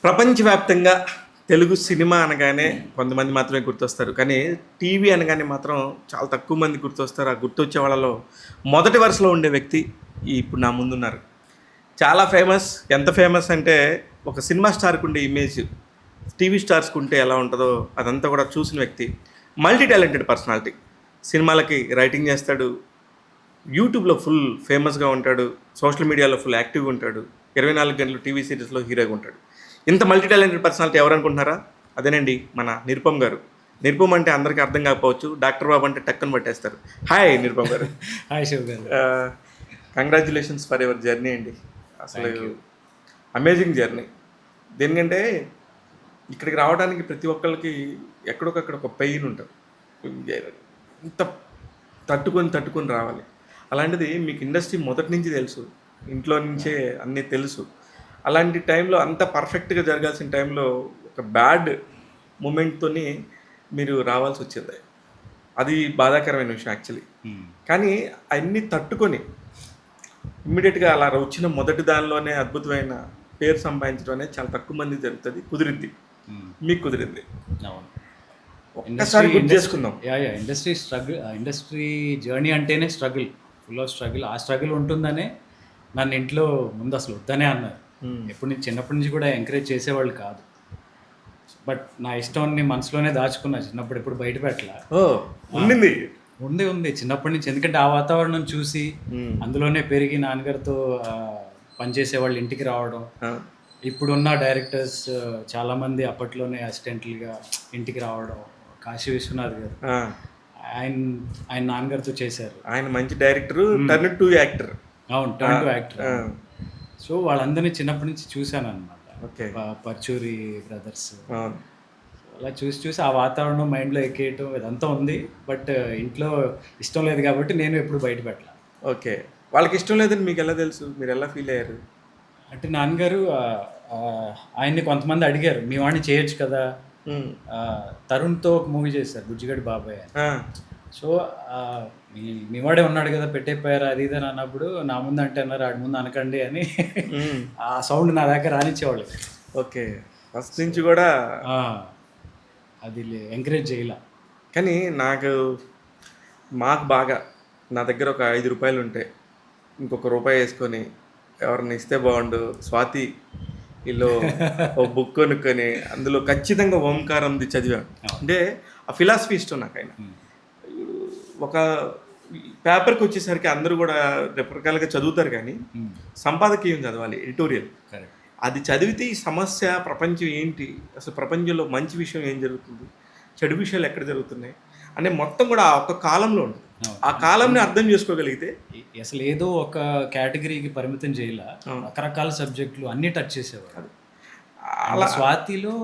ప్రపంచవ్యాప్తంగా తెలుగు సినిమా అనగానే కొంతమంది మాత్రమే గుర్తొస్తారు. కానీ టీవీ అనగానే మాత్రం చాలా తక్కువ మంది గుర్తొస్తారు. ఆ గుర్తొచ్చే వాళ్ళలో మొదటి వరుసలో ఉండే వ్యక్తి ఇప్పుడు నా ముందున్నారు. చాలా ఫేమస్. ఎంత ఫేమస్ అంటే ఒక సినిమా స్టార్‌కి ఉండే ఇమేజ్ టీవీ స్టార్స్‌కి ఉంటే ఎలా ఉంటదో అదంతా కూడా చూసిన వ్యక్తి. Multi talented personality. సినిమాలకి రైటింగ్ చేస్తాడు. యూట్యూబ్‌లో ఫుల్ ఫేమస్‌గా ఉంటాడు. సోషల్ మీడియాలో ఫుల్ యాక్టివ్‌గా ఉంటాడు. 24 గంటలు టీవీ సీరీస్‌లో హీరోగా ఉంటాడు. ఇంత మల్టీ టాలెంటెడ్ పర్సనాలిటీ ఎవరనుకుంటున్నారా? అదేనండి మన నిరుపమ్ గారు. నిరుపమ్ అంటే అందరికీ అర్థం కాకపోవచ్చు. డాక్టర్ బాబు అంటే టక్కని పట్టేస్తారు. హాయ్ నిరుపమ్ గారు. హాయ్ శివ్ గారు. కంగ్రాచులేషన్స్ ఫర్ యువర్ జర్నీ అండి. అసలు అమేజింగ్ జర్నీ. దేనికంటే ఇక్కడికి రావడానికి ప్రతి ఒక్కరికి ఎక్కడొకక్కడ ఒక పెయిన్ ఉంటుంది. ఇంత తట్టుకొని రావాలి. అలాంటిది మీకు ఇండస్ట్రీ మొదటి నుంచి తెలుసు. ఇంట్లో నుంచే అన్నీ తెలుసు. అలాంటి టైంలో అంత పర్ఫెక్ట్గా జరగాల్సిన టైంలో ఒక బ్యాడ్ మూమెంట్తోని మీరు రావాల్సి వచ్చింది. అది బాధాకరమైన విషయం యాక్చువల్లీ. కానీ అన్నీ తట్టుకొని ఇమ్మీడియట్గా అలా వచ్చిన మొదటి దానిలోనే అద్భుతమైన పేరు సంపాదించడం అనేది చాలా తక్కువ మంది జరుగుతుంది. కుదిరింది, మీకు కుదిరింది. అవును, ఒక్కసారి గుర్తు చేసుకుందాం. ఇండస్ట్రీ జర్నీ అంటేనే స్ట్రగుల్, ఫుల్ ఆఫ్ స్ట్రగుల్. ఆ స్ట్రగుల్ ఉంటుందనే నన్ను ఇంట్లో ముందు అసలు వద్దనే అన్నారు. ఎప్పుడు నుంచి చిన్నప్పటి నుంచి కూడా ఎంకరేజ్ చేసేవాళ్ళు కాదు. బట్ నా ఇష్టాన్ని మనసులోనే దాచుకున్నా. చిన్నప్పుడు ఎప్పుడు బయట పెట్టలా. ఉంది చిన్నప్పటి నుంచి. ఎందుకంటే ఆ వాతావరణం చూసి అందులోనే పెరిగి నాన్నగారితో పనిచేసే వాళ్ళు ఇంటికి రావడం. ఇప్పుడున్న డైరెక్టర్స్ చాలామంది అప్పట్లోనే అసిస్టెంట్లుగా ఇంటికి రావడం. కాశీ విశ్వనాథ్ గారు ఆయన నాన్నగారితో చేశారు. ఆయన మంచి డైరెక్టర్, టర్న్ టు యాక్టర్. అవును, టర్న్ టు యాక్టర్. సో వాళ్ళందరినీ చిన్నప్పటి నుంచి చూశాను అనమాట. పర్చూరి బ్రదర్స్ అలా చూసి ఆ వాతావరణం మైండ్లో ఎక్కేయటం ఇదంతా ఉంది. బట్ ఇంట్లో ఇష్టం లేదు కాబట్టి నేను ఎప్పుడు బయట పెట్టాల. ఓకే, వాళ్ళకి ఇష్టం లేదని మీకు ఎలా తెలుసు? మీరు ఎలా ఫీల్ అయ్యారు? అంటే నాన్నగారు ఆయన్ని కొంతమంది అడిగారు, మీ వాడిని చేయొచ్చు కదా. తరుణ్తో ఒక మూవీ చేశారు, బుజ్జిగడ్డి బాబాయ్. సో మీ వాడే ఉన్నాడు కదా, పెట్టైపోయారు అది ఇది అని అన్నప్పుడు నా ముందు అంటే అన్నారు, ఆడి ముందు అనకండి అని ఆ సౌండ్ నా దగ్గర రానిచ్చేవాళ్ళు. ఓకే, ఫస్ట్ నుంచి కూడా అది ఎంకరేజ్ చేయాల. కానీ మాకు బాగా నా దగ్గర ఒక 5 రూపాయలు ఉంటే ఇంకొక రూపాయి వేసుకొని ఎవరిని ఇస్తే బాగుండు. స్వాతి వీళ్ళు ఒక బుక్ కొనుక్కొని అందులో ఖచ్చితంగా ఓంకారంది చదివాను. అంటే ఆ ఫిలాసఫీ ఇష్టం నాకు. ఆయన ఒక పేపర్కి వచ్చేసరికి అందరూ కూడా రకరకాలుగా చదువుతారు, కానీ సంపాదకీయం చదవాలి, ఎడిటోరియల్. అది చదివితే ఈ సమస్య, ప్రపంచం ఏంటి, అసలు ప్రపంచంలో మంచి విషయం ఏం జరుగుతుంది, చెడు విషయాలు ఎక్కడ జరుగుతున్నాయి అనే మొత్తం కూడా ఆ ఒక్క కాలంలో ఉంటుంది. ఆ కాలంని అర్థం చేసుకోగలిగితే అసలు ఏదో ఒక కేటగిరీకి పరిమితం చేయాల, రకరకాల సబ్జెక్టులు అన్నీ టచ్ చేసేవాడు. అలా స్వాతిలో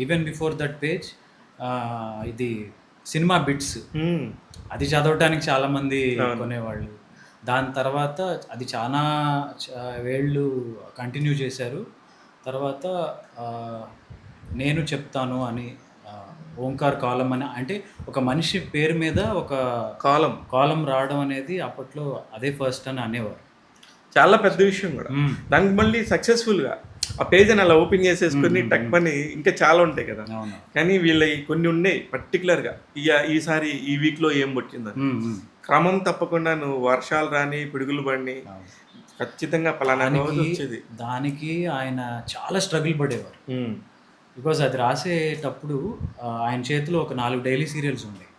ఈవెన్ బిఫోర్ దట్ పేజ్ ఇది సినిమా బిట్స్, అది చదవటానికి చాలామంది కొనేవాళ్ళు. దాని తర్వాత అది చాలా వేళ్ళు కంటిన్యూ చేశారు. తర్వాత నేను చెప్తాను అని ఓంకార్ కాలం అని, అంటే ఒక మనిషి పేరు మీద ఒక కాలం రావడం అనేది అప్పట్లో అదే ఫస్ట్ అని అనేవారు. చాలా పెద్ద విషయం కూడా. దానికి మళ్ళీ సక్సెస్ఫుల్గా ఆ పేజ్ అని అలా ఓపెన్ చేసేసుకుని టక్ పని ఇంకా చాలా ఉంటాయి కదా. కానీ వీళ్ళకి కొన్ని ఉన్నాయి పర్టికులర్గా. ఈసారి ఈ వీక్లో ఏం పుట్టిందని క్రమం తప్పకుండా నువ్వు వర్షాలు రాని, పిడుగులు పడిని ఖచ్చితంగా పలానా వచ్చేది. దానికి ఆయన చాలా స్ట్రగుల్ పడేవారు. బికాజ్ అది రాసేటప్పుడు ఆయన చేతిలో ఒక 4 డైలీ సీరియల్స్ ఉన్నాయి.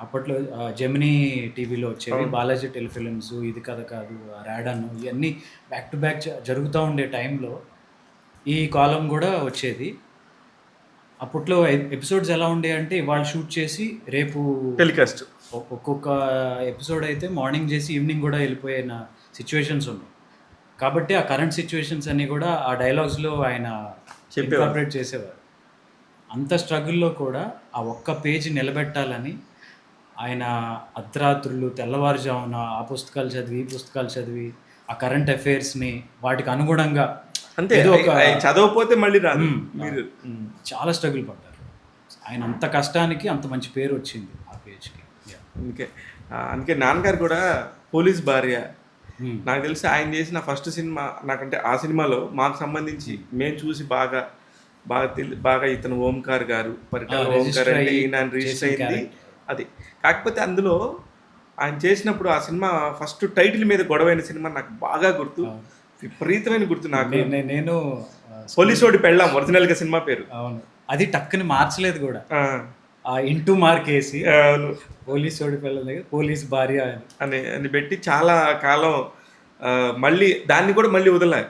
అప్పట్లో జెమినీ టీవీలో వచ్చేవి, బాలాజీ టెలిఫిలిమ్స్, ఇది కథ కాదు, రాడాన్, ఇవన్నీ బ్యాక్ టు బ్యాక్ జరుగుతూ ఉండే టైంలో ఈ కాలం కూడా వచ్చేది. అప్పట్లో ఎపిసోడ్స్ ఎలా ఉండే అంటే ఇవాళ షూట్ చేసి రేపు టెలికాస్ట్, ఒక్కొక్క ఎపిసోడ్ అయితే మార్నింగ్ చేసి ఈవినింగ్ కూడా వెళ్ళిపోయిన సిచ్యువేషన్స్ ఉన్నాయి. కాబట్టి ఆ కరెంట్ సిచ్యువేషన్స్ అన్నీ కూడా ఆ డైలాగ్స్లో ఆయన ఇన్కార్పొరేట్ చేసేవారు. అంత స్ట్రగుల్లో కూడా ఆ ఒక్క పేజీ నిలబెట్టాలని ఆయన అర్ధరాత్రులు, తెల్లవారుజామున ఆ పుస్తకాలు చదివి, ఈ పుస్తకాలు చదివి, ఆ కరెంట్ అఫైర్స్ని వాటికి అనుగుణంగా, అంతే చదవకపోతే మళ్ళీ రాదు. మీరు చాలా స్ట్రగుల్ పడ్డారు. ఆయన అంత కష్టానికి అంత మంచి పేరు వచ్చింది ఆ పేజ్కి. అందుకే నాన్నగారు కూడా పోలీస్ భార్య, నాకు తెలిసి ఆయన చేసిన ఫస్ట్ సినిమా నాకంటే ఆ సినిమాలో మాకు సంబంధించి మేము చూసి బాగా ఇతను ఓంకార్ గారు పరిటాల ఓంకార్ అంటే ఈయన రిజిస్టర్ అయింది అది. కాకపోతే అందులో ఆయన చేసినప్పుడు ఆ సినిమా ఫస్ట్ టైటిల్ మీద గొడవైన సినిమా నాకు బాగా గుర్తు, విపరీతమైన గుర్తు నాకు. నేను పోలీసోడి పెళ్ళాం ఒరిజినల్గా సినిమా పేరు. అవును, అది టక్కుని మార్చలేదు కూడా, ఆ, ఇంటూ మార్క్ వేసి అవును, పోలీస్ ఓడి పిల్లలు పోలీస్ భార్య అని పెట్టి చాలా కాలం మళ్ళీ దాన్ని కూడా మళ్ళీ వదలలే.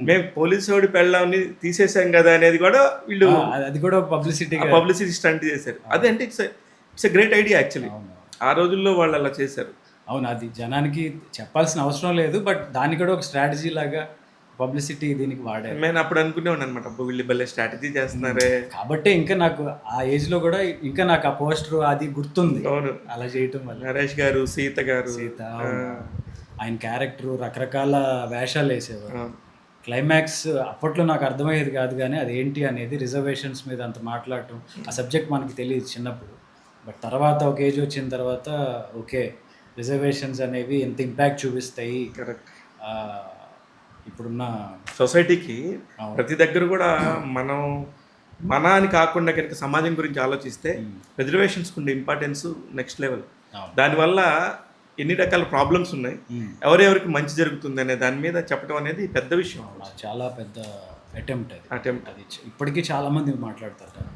మేము పోలీసోడి పెళ్ళాంని తీసేసాం కదా అనేది కూడా వీళ్ళు అది కూడా పబ్లిసిటీ స్టంట్ చేశారు. అదే అంటే it's a great idea actually. ఆ రోజుల్లో వాళ్ళు అలా చేశారు. అవును, అది జనానికి చెప్పాల్సిన అవసరం లేదు, బట్ దాన్ని కూడా ఒక స్ట్రాటజీ లాగా పబ్లిసిటీ దీనికి వాడారు. నేను అప్పుడు అనుకునేవాడిని అనమాట, అబ్బో వీళ్ళు భలే స్ట్రాటజీ చేస్తున్నారే. కాబట్టి ఇంకా నాకు ఆ ఏజ్ లో కూడా ఇంకా నాకు ఆ పోస్టర్ అది గుర్తుంది. అవును, అలా చేయటం వల్ల నరేష్ గారు, సీత, ఆయన క్యారెక్టర్ రకరకాల వేషాలు వేసేవారు. క్లైమాక్స్ అప్పట్లో నాకు అర్థమయ్యేది కాదు, కానీ అదేంటి అనేది రిజర్వేషన్స్ మీద అంత మాట్లాడటం, ఆ సబ్జెక్ట్ మనకి తెలియదు చిన్నప్పుడు. బట్ తర్వాత ఒక ఏజ్ వచ్చిన తర్వాత ఓకే, రిజర్వేషన్స్ అనేవి ఎంత ఇంపాక్ట్ చూపిస్తాయి ఇప్పుడున్న సొసైటీకి. ప్రతి దగ్గర కూడా మనం మన అని కాకుండా కనుక సమాజం గురించి ఆలోచిస్తే రిజర్వేషన్స్కి ఉండే ఇంపార్టెన్స్ నెక్స్ట్ లెవెల్. దానివల్ల ఎన్ని రకాల ప్రాబ్లమ్స్ ఉన్నాయి, ఎవరెవరికి మంచి జరుగుతుంది అనే దాని మీద చెప్పడం అనేది పెద్ద విషయం, చాలా పెద్ద అటెంప్ట్ అది ఇప్పటికీ చాలా మంది మాట్లాడతారు.